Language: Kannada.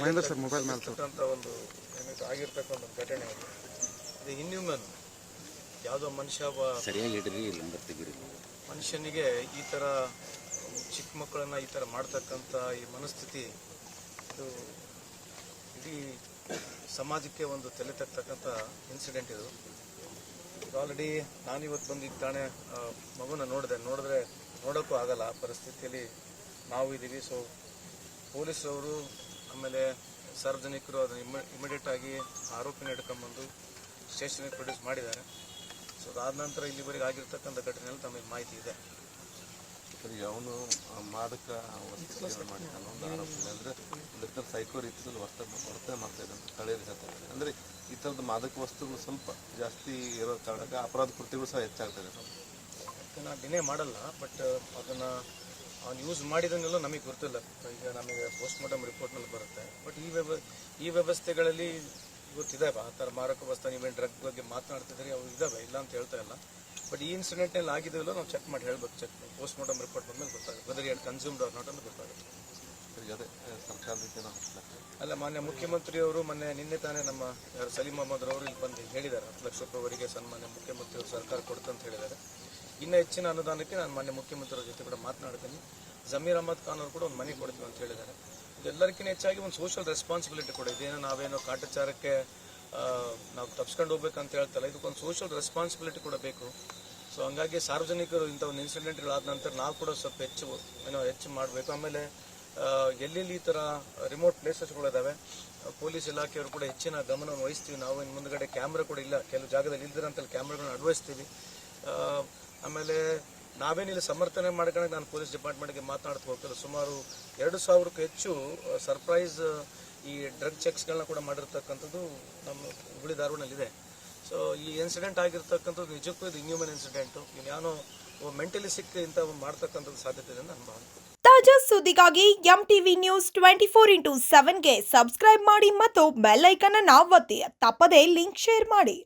ಮಹೇಂದ್ರ ಸರ್ ಮೊಬೈಲ್ ಮೇಲೆ ಒಂದು ಆಗಿರ್ತಕ್ಕಂಥ ಒಂದು ಘಟನೆ ಇದು ಇನ್ಹ್ಯೂಮನ್. ಯಾವುದೋ ಮನುಷ್ಯ ಸರಿಯಾಗಿ ಇಡ್ರಿ ಇಲ್ಲ ತೆಗಿರಿ. ಮನುಷ್ಯನಿಗೆ ಈ ಥರ ಚಿಕ್ಕ ಮಕ್ಕಳನ್ನು ಈ ಥರ ಮಾಡ್ತಕ್ಕಂಥ ಈ ಮನಸ್ಥಿತಿ ಇದು ಇಡೀ ಸಮಾಜಕ್ಕೆ ಒಂದು ತಲೆ ತಕ್ಕಂಥ ಇನ್ಸಿಡೆಂಟ್ ಇದು. ಆಲ್ರೆಡಿ ನಾನಿವತ್ತು ಬಂದಿದ್ದು ತಾನೇ ಮಗುನ ನೋಡಿದ್ರೆ ನೋಡೋಕ್ಕೂ ಆಗಲ್ಲ ಆ ಪರಿಸ್ಥಿತಿಯಲ್ಲಿ ನಾವು ಇದ್ದೀವಿ. ಸೊ ಪೊಲೀಸವರು ಆಮೇಲೆ ಸಾರ್ವಜನಿಕರು ಅದನ್ನು ಇಮಿಡಿಯೇಟ್ ಆಗಿ ಆರೋಪಿನ ಹಿಡ್ಕೊಂಡ್ಬಂದು ಸ್ಟೇಷನ್ಗೆ ಪ್ರೊಡ್ಯೂಸ್ ಮಾಡಿದ್ದಾರೆ. ಸೊ ಅದಾದ ನಂತರ ಇಲ್ಲಿವರೆಗೆ ಆಗಿರ್ತಕ್ಕಂಥ ಘಟನೆಯಲ್ಲಿ ತಮಗೆ ಮಾಹಿತಿ ಇದೆ. ಅವನು ಮಾದಕ ವಸ್ತುಗಳು ಮಾಡಿದ್ದಾನೆ ಒಂದು ಆರೋಪ ಇದೆ. ಅಂದರೆ ಒಂದು ಸೈಕೋ ರೀತಿಯಲ್ಲಿ ವರ್ತನೆ ಮಾಡ್ತಾ ಇದೆ ಅಂತ ಸ್ಥಳೀಯರು ಹೇಳ್ತಾರೆ. ಅಂದರೆ ಈ ಥರದ ಮಾದಕ ವಸ್ತುಗಳು ಸ್ವಲ್ಪ ಜಾಸ್ತಿ ಇರೋ ಕಾರಣಕ್ಕೆ ಅಪರಾಧ ಕೃತ್ಯಗಳು ಸಹ ಹೆಚ್ಚಾಗ್ತದೆ. ಅದನ್ನು ಡಿನೇ ಮಾಡಲ್ಲ, ಬಟ್ ಅದನ್ನು ಅವ್ನು ಯೂಸ್ ಮಾಡಿದಂಗೆಲ್ಲ ನಮಗೆ ಗೊತ್ತಿಲ್ಲ. ಈಗ ನಮಗೆ ಪೋಸ್ಟ್ ಮಾರ್ಟಮ್ ರಿಪೋರ್ಟ್ನಲ್ಲಿ ಬರುತ್ತೆ. ಬಟ್ ಈ ವ್ಯವಸ್ಥೆಗಳಲ್ಲಿ ಗೊತ್ತಿದ್ದಾವೆ ಆ ಥರ ಮಾರಕ ವಸ್ತು. ನೀವೇನು ಡ್ರಗ್ ಬಗ್ಗೆ ಮಾತನಾಡ್ತಿದ್ದೀರಿ, ಅವು ಇದ್ದಾವೆ, ಇಲ್ಲ ಅಂತ ಹೇಳ್ತಾ ಇಲ್ಲ. ಬಟ್ ಈ ಇನ್ಸಿಡೆಂಟ್ನಲ್ಲಿ ಆಗಿದೆಯಲ್ಲ ನಾವು ಚೆಕ್ ಮಾಡಿ ಹೇಳ್ಬೇಕು. ಪೋಸ್ಟ್ ಮಾರ್ಟಮ್ ರಿಪೋರ್ಟ್ ಬಂದಮೇಲೆ ಗೊತ್ತಾಗುತ್ತೆ whether it consumed or not ಅಂತ ಗೊತ್ತಾಗುತ್ತೆ. ಅಲ್ಲ, ಮಾನ್ಯ ಮುಖ್ಯಮಂತ್ರಿಯವರು ನಿನ್ನೆ ತಾನೇ ನಮ್ಮ ಸಲೀಂ ಅಹಮದ್ ಅವರು ಇಲ್ಲಿ ಬಂದು ಹೇಳಿದ್ದಾರೆ 10 ಲಕ್ಷ ರೂಪಾಯಿವರೆಗೆ ಸನ್ಮಾನ್ಯ ಮುಖ್ಯಮಂತ್ರಿಯವರು ಸರ್ಕಾರ ಕೊಡ್ತಂತ ಹೇಳಿದ್ದಾರೆ. ಇನ್ನೂ ಹೆಚ್ಚಿನ ಅನುದಾನಕ್ಕೆ ನಾನು ಮಾನ್ಯ ಮುಖ್ಯಮಂತ್ರಿಯವ್ರ ಜೊತೆ ಕೂಡ ಮಾತನಾಡ್ತೀನಿ. ಜಮೀರ್ ಅಹಮದ್ ಖಾನ್ ಅವರು ಕೂಡ ಒಂದು ಮನೆ ಕೊಡ್ತೀವಿ ಅಂತ ಹೇಳಿದ್ದಾರೆ. ಇದೆಲ್ಲರಿಗಿಂತ ಹೆಚ್ಚಾಗಿ ಒಂದು ಸೋಷಿಯಲ್ ರೆಸ್ಪಾನ್ಸಿಬಿಲಿಟಿ ಕೂಡ ಇದೇನೋ ನಾವೇನೋ ಕಾಟಾಚಾರಕ್ಕೆ ನಾವು ತಪ್ಸ್ಕೊಂಡು ಹೋಗ್ಬೇಕಂತ ಹೇಳ್ತಲ್ಲ, ಇದಕ್ಕೊಂದು ಸೋಷಿಯಲ್ ರೆಸ್ಪಾನ್ಸಿಬಿಲಿಟಿ ಕೂಡ ಬೇಕು. ಸೊ ಹಂಗಾಗಿ ಸಾರ್ವಜನಿಕರು ಇಂಥ ಒಂದು ಇನ್ಸಿಡೆಂಟ್ಗಳಾದ ನಂತರ ನಾವು ಕೂಡ ಸ್ವಲ್ಪ ಹೆಚ್ಚು ಮಾಡಬೇಕು. ಆಮೇಲೆ ಎಲ್ಲೆಲ್ಲಿ ಈ ಥರ ರಿಮೋಟ್ ಪ್ಲೇಸಸ್ಗಳಿದ್ದಾವೆ, ಪೊಲೀಸ್ ಇಲಾಖೆಯವರು ಕೂಡ ಹೆಚ್ಚಿನ ಗಮನವನ್ನು ವಹಿಸ್ತೀವಿ. ನಾವು ಇನ್ನು ಮುಂದುಗಡೆ ಕ್ಯಾಮ್ರಾ ಕೂಡ ಇಲ್ಲ, ಕೆಲವು ಜಾಗದಲ್ಲಿ ಇಲ್ದಿರಂತಲ್ಲಿ ಕ್ಯಾಮ್ರಾಗಳನ್ನ ಅಳವಡಿಸ್ತೀವಿ. ಆಮೇಲೆ ನಾವೇನಿಲ್ಲ ಸಮರ್ಥನೆ ಮಾಡ್ಕೊಂಡು ನಾನು ಪೊಲೀಸ್ ಡಿಪಾರ್ಟ್ಮೆಂಟ್ಗೆ ಮಾತನಾಡ್ತಾ ಹೋಗ್ತಾರೆ. ಸುಮಾರು 2,000ಕ್ಕೂ ಹೆಚ್ಚು ಸರ್ಪ್ರೈಸ್ ಈ ಡ್ರಗ್ ಚೆಕ್ಸ್ಗಳನ್ನ ಕೂಡ ಮಾಡಿರ್ತಕ್ಕಂಥದ್ದು ನಮ್ಮ ಹುಬ್ಬಳ್ಳಿ ಧಾರವಾಡನಲ್ಲಿದೆ. ಸೊ ಈ ಇನ್ಸಿಡೆಂಟ್ ಆಗಿರ್ತಕ್ಕಂಥದ್ದು ನಿಜಕ್ಕೂ ಇದು ಇನ್ಹ್ಯೂಮನ್ ಇನ್ಸಿಡೆಂಟು. ಇನ್ಯಾನೋ ಮೆಂಟಲಿ ಸಿಕ್ ಇಂಥ ಮಾಡ್ತಕ್ಕಂಥದ್ದು ಸಾಧ್ಯತೆ ಇದೆ ಅಂತ ನಾನು ಭಾವಿಸ್ತೀನಿ. ತಾಜಾ ಸುದ್ದಿಗಾಗಿ MTV ನ್ಯೂಸ್ 24/7ಗೆ ಸಬ್ಸ್ಕ್ರೈಬ್ ಮಾಡಿ ಮತ್ತು ಬೆಲ್ ಐಕಾನ್ ಅನ್ನು ಒತ್ತಿ. ತಪ್ಪದೇ ಲಿಂಕ್ ಶೇರ್ ಮಾಡಿ.